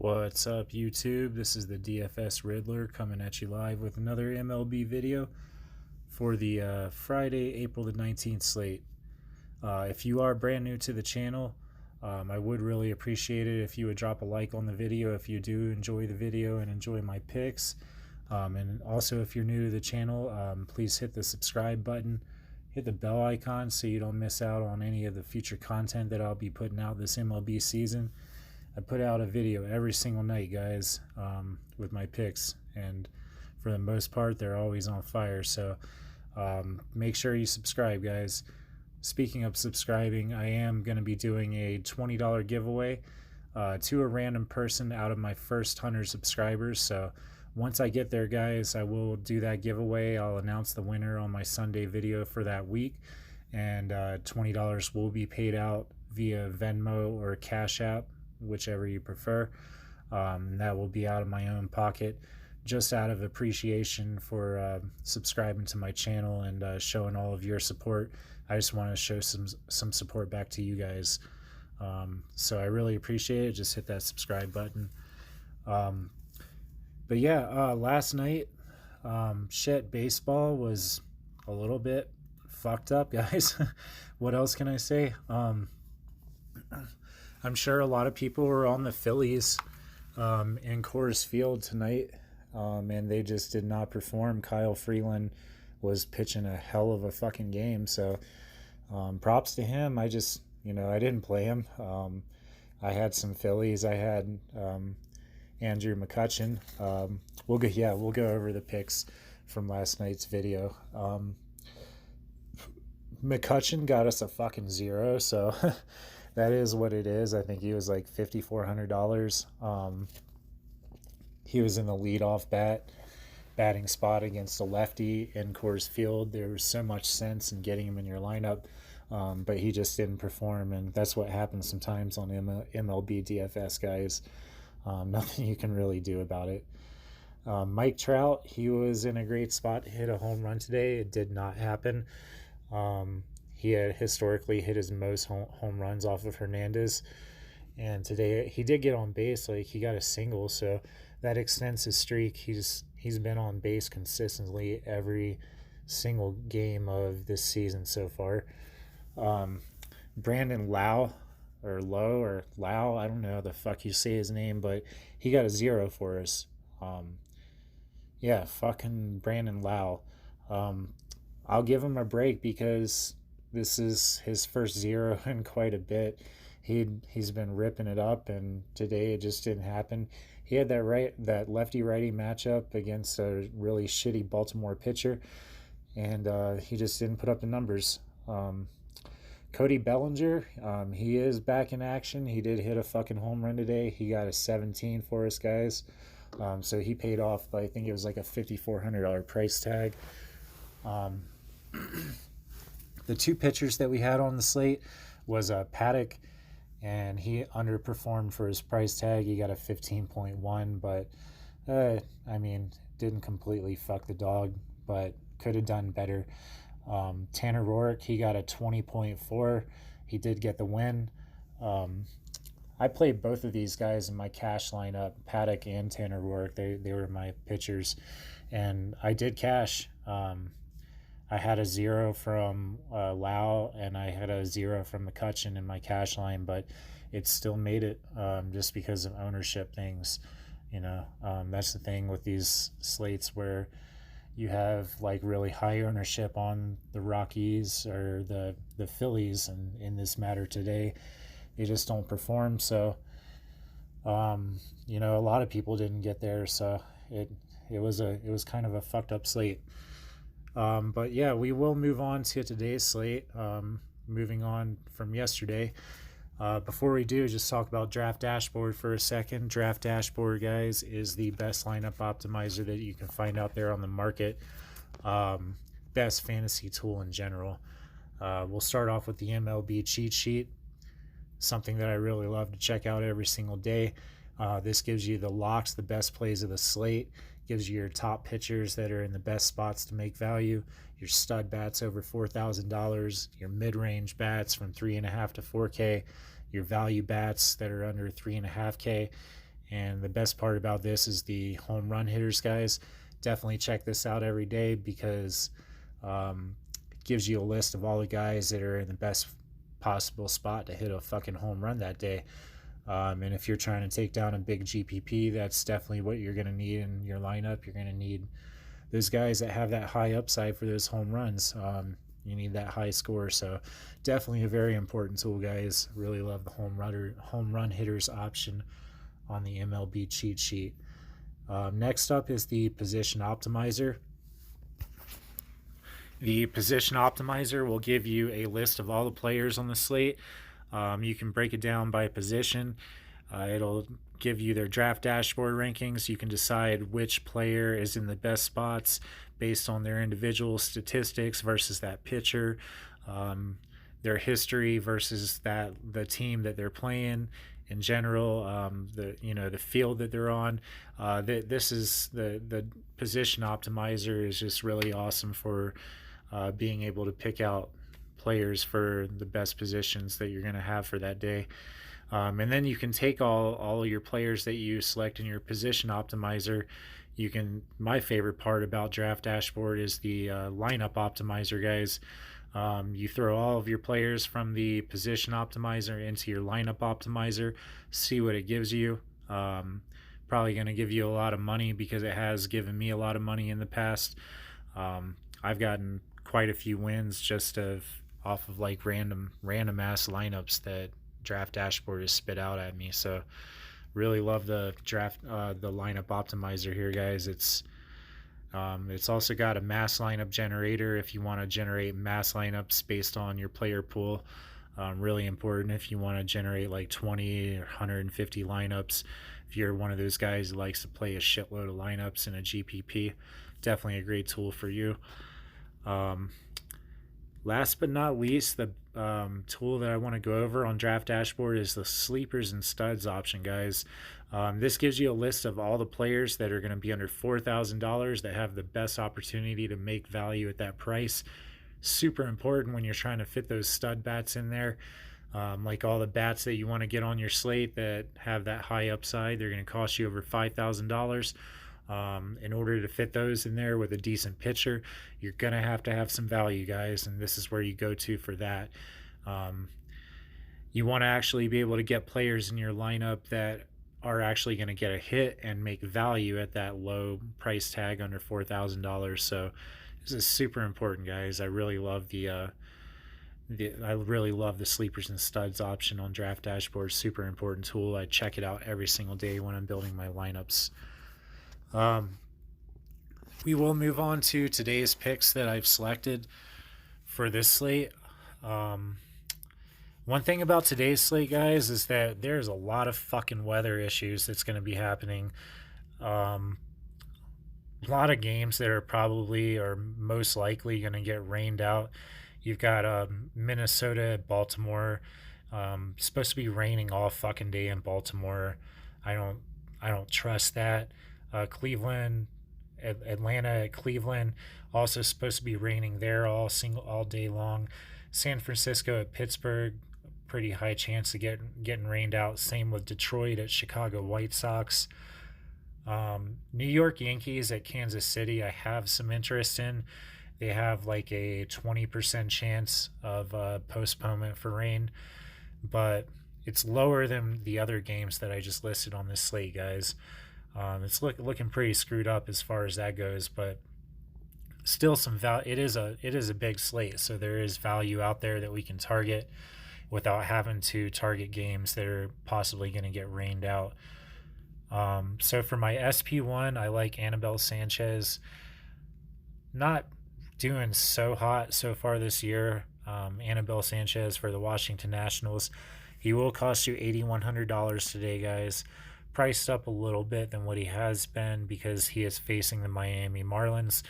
What's up, YouTube? This is the DFS Riddler coming at you live with another MLB video for the Friday, April the 19th slate. If you are brand new to the channel, I would really appreciate it if you would drop a like on the video if you do enjoy the video and enjoy my picks. And also, if you're new to the channel, please hit the subscribe button, hit the bell icon so you don't miss out on any of the future content that I'll be putting out this MLB season. I put out a video every single night, guys, with my picks, and for the most part, they're always on fire. So make sure you subscribe, guys. Speaking of subscribing, I am going to be doing a $20 giveaway to a random person out of my first 100 subscribers. So once I get there, guys, I will do that giveaway. I'll announce the winner on my Sunday video for that week, and $20 will be paid out via Venmo or Cash App, whichever you prefer. That will be out of my own pocket, just out of appreciation for subscribing to my channel and showing all of your support. I just want to show some support back to you guys. So I really appreciate it. Just hit that subscribe button. But yeah, last night, baseball was a little bit fucked up, guys. What else can I say? I'm sure a lot of people were on the Phillies in Coors Field tonight, and they just did not perform. Kyle Freeland was pitching a hell of a fucking game, so props to him. I didn't play him. I had some Phillies. I had Andrew McCutchen. We'll go over the picks from last night's video. McCutchen got us a fucking 0, so that is what it is. I think he was like $5,400. He was in the leadoff batting spot against a lefty in Coors Field. There was so much sense in getting him in your lineup, but he just didn't perform, and that's what happens sometimes on MLB DFS, guys. Nothing you can really do about it. Mike Trout, he was in a great spot to hit a home run today. It did not happen. He had historically hit his most home runs off of Hernandez, and today he did get on base. Like, he got a single, so that extends his streak. He's been on base consistently every single game of this season so far. Brandon Lau, or Lowe, or Lau, I don't know how the fuck you say his name, but he got a 0 for us. Yeah, fucking Brandon Lau. I'll give him a break because this is his first 0 in quite a bit. He's been ripping it up, and today it just didn't happen. He had that lefty-righty matchup against a really shitty Baltimore pitcher, and he just didn't put up the numbers. Cody Bellinger, he is back in action. He did hit a fucking home run today. He got a 17 for us, guys. So he paid off, I think it was like a $5,400 price tag. The two pitchers that we had on the slate was Paddock, and he underperformed for his price tag. He got a 15.1, but didn't completely fuck the dog, but could have done better. Tanner Roark, he got a 20.4. He did get the win. I played both of these guys in my cash lineup, Paddock and Tanner Roark. They were my pitchers, and I did cash. I had a 0 from Lau, and I had a 0 from McCutchen in my cash line, but it still made it just because of ownership things. That's the thing with these slates where you have like really high ownership on the Rockies or the Phillies, and in this matter today, they just don't perform. So, a lot of people didn't get there, so it was kind of a fucked up slate. But yeah, we will move on to today's slate, moving on from yesterday. Before we do, just talk about Draft Dashboard for a second. Draft Dashboard, guys, is the best lineup optimizer that you can find out there on the market. Best fantasy tool in general. We'll start off with the MLB cheat sheet, something that I really love to check out every single day. This gives you the locks, the best plays of the slate, gives you your top pitchers that are in the best spots to make value, your stud bats over $4,000, your mid-range bats from 3.5 to 4K, your value bats that are under 3.5K, And the best part about this is the home run hitters, guys. Definitely check this out every day because it gives you a list of all the guys that are in the best possible spot to hit a fucking home run that day. And if you're trying to take down a big GPP, that's definitely what you're going to need in your lineup. You're going to need those guys that have that high upside for those home runs. You need that high score. So definitely a very important tool, guys. Really love the home run hitters option on the MLB cheat sheet. Next up is the position optimizer. The position optimizer will give you a list of all the players on the slate. You can break it down by position. It'll give you their draft dashboard rankings. You can decide which player is in the best spots based on their individual statistics versus that pitcher, their history versus the team that they're playing in general, the field that they're on. This is the position optimizer is just really awesome for being able to pick out players for the best positions that you're going to have for that day. And then you can take all of your players that you select in your position optimizer. My favorite part about Draft Dashboard is the lineup optimizer, guys. You throw all of your players from the position optimizer into your lineup optimizer, see what it gives you. Probably going to give you a lot of money because it has given me a lot of money in the past. I've gotten quite a few wins just off of like random ass lineups that Draft Dashboard has spit out at me. So really love the lineup optimizer here, guys. It's also got a mass lineup generator if you want to generate mass lineups based on your player pool. Really important if you want to generate like 20 or 150 lineups. If you're one of those guys who likes to play a shitload of lineups in a GPP, definitely a great tool for you. Last but not least, the tool that I want to go over on Draft Dashboard is the sleepers and studs option, guys. This gives you a list of all the players that are going to be under $4,000 that have the best opportunity to make value at that price. Super important when you're trying to fit those stud bats in there. Like all the bats that you want to get on your slate that have that high upside, they're going to cost you over $5,000. In order to fit those in there with a decent pitcher, you're going to have some value, guys, and this is where you go to for that. You want to actually be able to get players in your lineup that are actually going to get a hit and make value at that low price tag under $4,000. So this is super important, guys. I really love the sleepers and studs option on Draft Dashboard. Super important tool. I check it out every single day when I'm building my lineups. We will move on to today's picks that I've selected for this slate. One thing about today's slate, guys, is that there's a lot of fucking weather issues that's going to be happening. A lot of games that are probably or most likely going to get rained out. You've got Minnesota, Baltimore. Supposed to be raining all fucking day in Baltimore. I don't trust that. Cleveland, Atlanta at Cleveland, also supposed to be raining there all day long. San Francisco at Pittsburgh, pretty high chance of getting rained out. Same with Detroit at Chicago White Sox. New York Yankees at Kansas City, I have some interest in. They have like a 20% chance of postponement for rain, but it's lower than the other games that I just listed on this slate, guys. It's looking pretty screwed up as far as that goes, but still some value. It is a big slate, so there is value out there that we can target without having to target games that are possibly going to get rained out. So for my SP1, I like Anibal Sanchez. Not doing so hot so far this year. Anibal Sanchez for the Washington Nationals. He will cost you $8,100 today, guys. Priced up a little bit than what he has been because he is facing the Miami Marlins.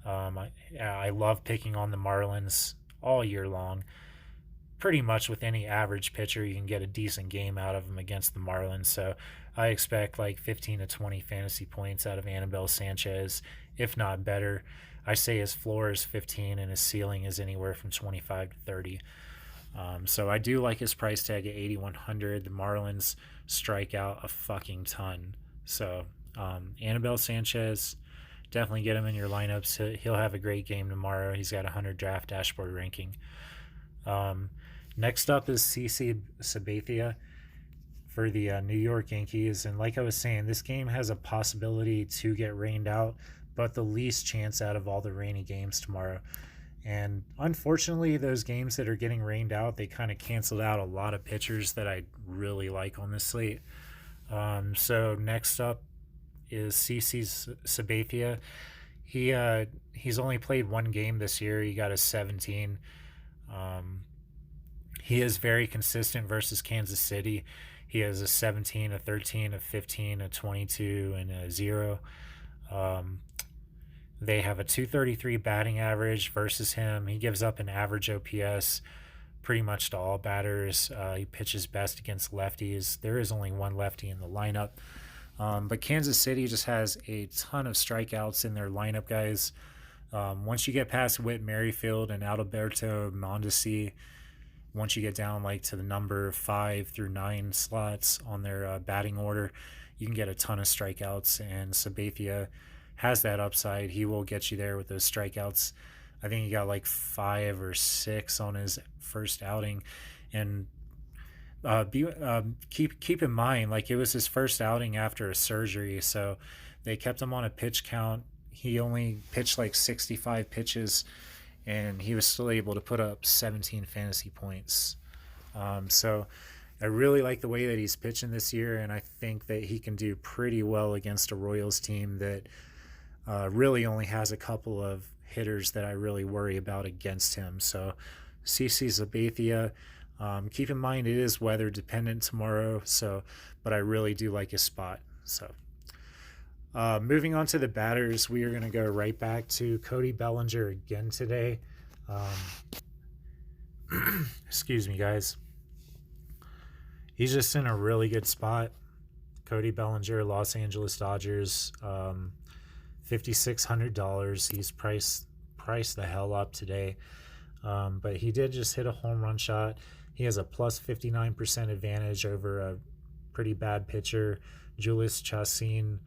I love picking on the Marlins all year long. Pretty much with any average pitcher, you can get a decent game out of him against the Marlins. So I expect like 15 to 20 fantasy points out of Anibal Sanchez, if not better. I say his floor is 15 and his ceiling is anywhere from 25 to 30. So I do like his price tag at 8,100. The Marlins strike out a fucking ton. So Annabelle Sanchez, definitely get him in your lineups. He'll have a great game tomorrow. He's got a 100 draft dashboard ranking. Um, Next up is CC Sabathia for the New York Yankees. And like I was saying, this game has a possibility to get rained out, but the least chance out of all the rainy games tomorrow. And unfortunately, those games that are getting rained out, they kind of canceled out a lot of pitchers that I really like on this slate. So next up is CC Sabathia. He's only played one game this year. He got a 17. Um, he is very consistent versus Kansas City. He has a 17, a 13, a 15, a 22, and a 0. Um, they have a 233 batting average versus him. He gives up an average OPS pretty much to all batters. He pitches best against lefties. There is only one lefty in the lineup. But Kansas City just has a ton of strikeouts in their lineup, guys. Once you get past Whit Merrifield and Adalberto Mondesi, once you get down like to the number 5 through 9 slots on their batting order, you can get a ton of strikeouts, and Sabathia has that upside. He will get you there with those strikeouts. I think he got like 5 or 6 on his first outing, and keep in mind, like, it was his first outing after a surgery, so they kept him on a pitch count. He only pitched like 65 pitches, and he was still able to put up 17 fantasy points. So I really like the way that he's pitching this year, and I think that he can do pretty well against a Royals team that really only has a couple of hitters that I really worry about against him. So CC Sabathia, keep in mind it is weather dependent tomorrow, but I really do like his spot. So moving on to the batters, we are going to go right back to Cody Bellinger again today. Excuse me, guys. He's just in a really good spot. Cody Bellinger, Los Angeles Dodgers, $5,600. He's priced the hell up today. But he did just hit a home run shot. He has a plus 59% advantage over a pretty bad pitcher, Julius Chassin.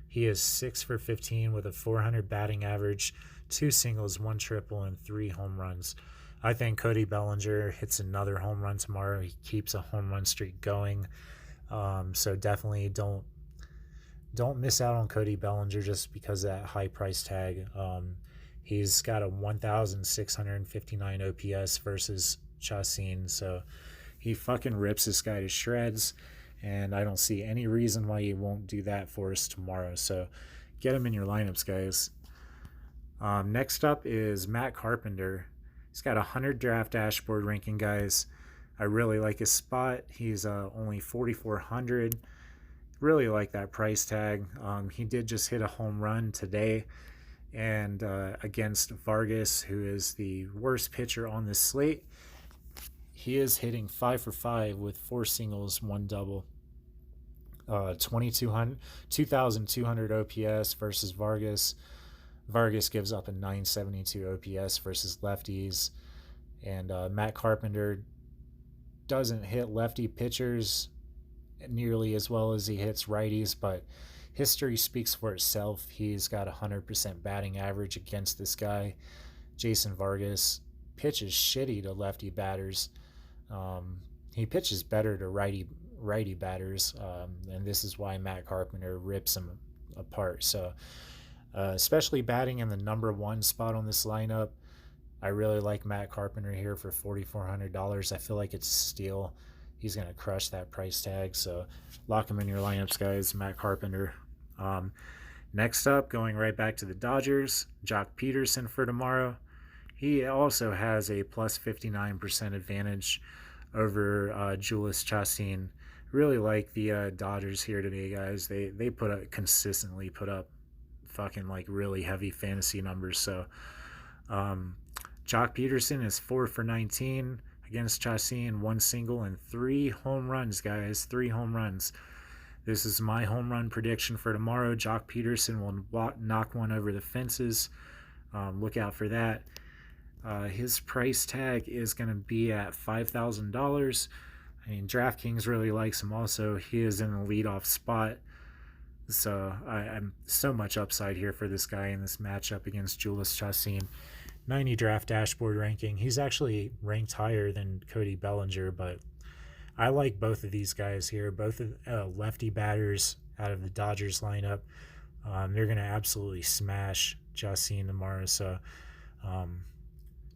He is 6 for 15 with a 400 batting average, 2 singles, 1 triple, and 3 home runs. I think Cody Bellinger hits another home run tomorrow. He keeps a home run streak going. So definitely don't miss out on Cody Bellinger just because of that high price tag. He's got a 1,659 OPS versus Chassin, so he fucking rips this guy to shreds, and I don't see any reason why he won't do that for us tomorrow. So get him in your lineups, guys. Next up is Matt Carpenter. He's got a 100 draft dashboard ranking, guys. I really like his spot. He's only 4,400. Really like that price tag. He did just hit a home run today, and against Vargas, who is the worst pitcher on this slate. He is hitting 5 for 5 with 4 singles, 1 double. 2,200 OPS versus Vargas. Vargas gives up a 972 OPS versus lefties. And Matt Carpenter doesn't hit lefty pitchers nearly as well as he hits righties, but history speaks for itself. He's got a 100% batting average against this guy. Jason Vargas pitches shitty to lefty batters. He pitches better to righty batters, and this is why Matt Carpenter rips him apart. So especially batting in the number 1 spot on this lineup, I really like Matt Carpenter here for $4,400. I feel like it's a steal. He's going to crush that price tag, so lock him in your lineups, guys. Matt Carpenter. Next up, going right back to the Dodgers, Jock Peterson for tomorrow. He also has a plus 59% advantage over Julius Chassin. Really like the Dodgers here today, guys. They consistently put up fucking like really heavy fantasy numbers. So Jock Peterson is 4 for 19 against Chassin, 1 single and 3 home runs, guys. 3 home runs. This is my home run prediction for tomorrow. Jock Peterson will knock one over the fences. Look out for that. His price tag is going to be at $5,000. I mean, Draftkings really likes him also. He is in the leadoff spot. So I'm so much upside here for this guy in this matchup against Julius Chassin. 90 draft dashboard ranking. He's actually ranked higher than Cody Bellinger, but I like both of these guys here. Both lefty batters out of the Dodgers lineup. They're going to absolutely smash Chassin tomorrow. So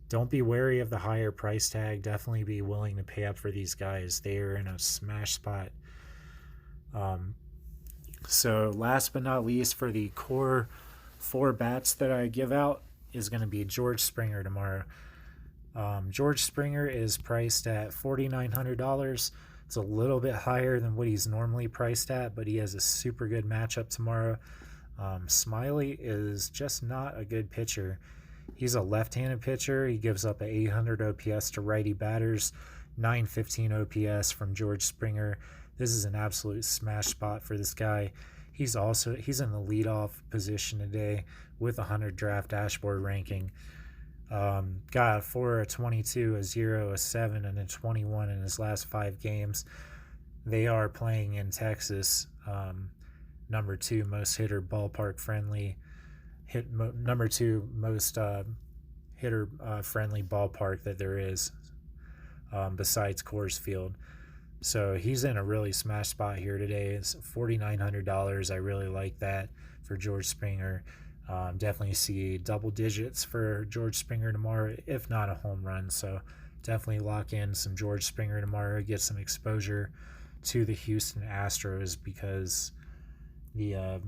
don't be wary of the higher price tag. Definitely be willing to pay up for these guys. They are in a smash spot. So last but not least, for the core 4 bats that I give out is going to be George Springer tomorrow. George Springer is priced at $4,900. It's a little bit higher than what he's normally priced at, but he has a super good matchup tomorrow. Smiley is just not a good pitcher. He's a left-handed pitcher. He gives up an 800 OPS to righty batters, 915 OPS from George Springer. This is an absolute smash spot for this guy. He's in the leadoff position today with 100 draft dashboard ranking. Got a 4, a 22, a 0, a 7, and a 21 in his last 5 games. They are playing in Texas. Number 2 most hitter ballpark friendly. Number 2 most hitter friendly ballpark that there is, besides Coors Field. So he's in a really smash spot here today. It's $4,900. I really like that for George Springer. Definitely see double digits for George Springer tomorrow, if not a home run. So definitely lock in some George Springer tomorrow. Get some exposure to the Houston Astros because the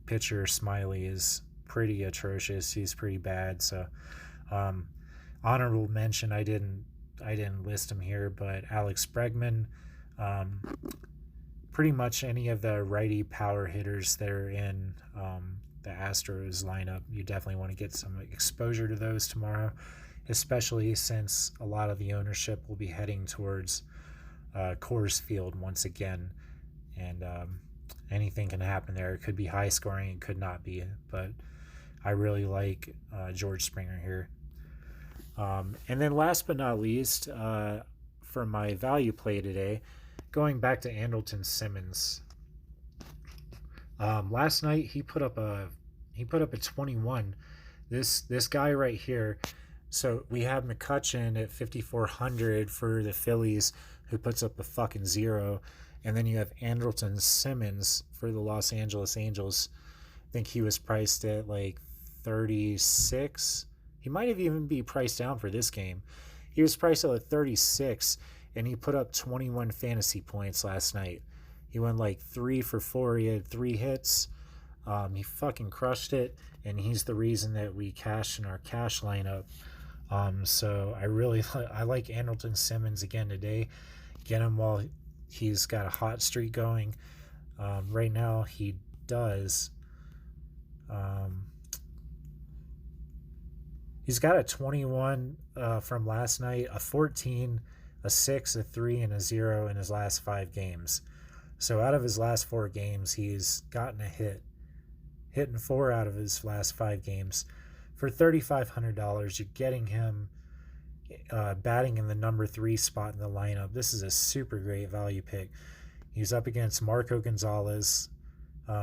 pitcher Smiley is pretty atrocious. He's pretty bad. So honorable mention, I didn't list him here, but Alex Bregman. Pretty much any of the righty power hitters that are in the Astros lineup, you definitely want to get some exposure to those tomorrow, especially since a lot of the ownership will be heading towards Coors Field once again, and anything can happen there. It could be high scoring, it could not be, but I really like George Springer here. And then last but not least, for my value play today, going back to Andrelton Simmons. Last night he put up a 21. This guy right here. So we have McCutchen at 5,400 for the Phillies, who puts up a fucking 0, and then you have Andrelton Simmons for the Los Angeles Angels. I think he was priced at like 36. He might have even be priced down for this game. He was priced at 36, and he put up 21 fantasy points last night. He went like 3 for 4. He had 3 hits. He fucking crushed it, and he's the reason that we cashed in our cash lineup. So I like Andrelton Simmons again today. Get him while he's got a hot streak going. Right now he does. He's got a 21 from last night, a 14, a 6, a 3, and a 0 in his last 5 games. So out of his last 4 games, he's gotten a hit. Hitting 4 out of his last 5 games. For $3,500, you're getting him batting in the number 3 spot in the lineup. This is a super great value pick. He's up against Marco Gonzalez.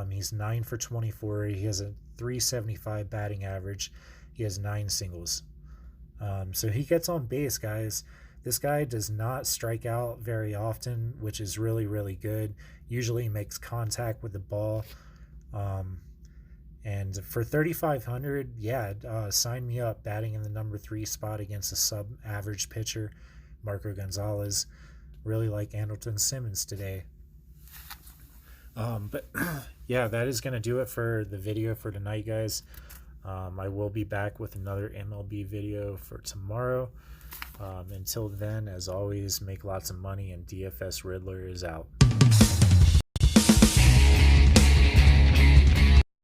He's 9 for 24. He has a 375 batting average. He has 9 singles. So he gets on base, guys. This guy does not strike out very often, which is really, really good. Usually makes contact with the ball. And for $3,500, sign me up. Batting in the number 3 spot against a sub-average pitcher, Marco Gonzalez. Really like Andrelton Simmons today. But yeah, that is going to do it for the video for tonight, guys. I will be back with another MLB video for tomorrow. Until then, as always, make lots of money, and DFS Riddler is out.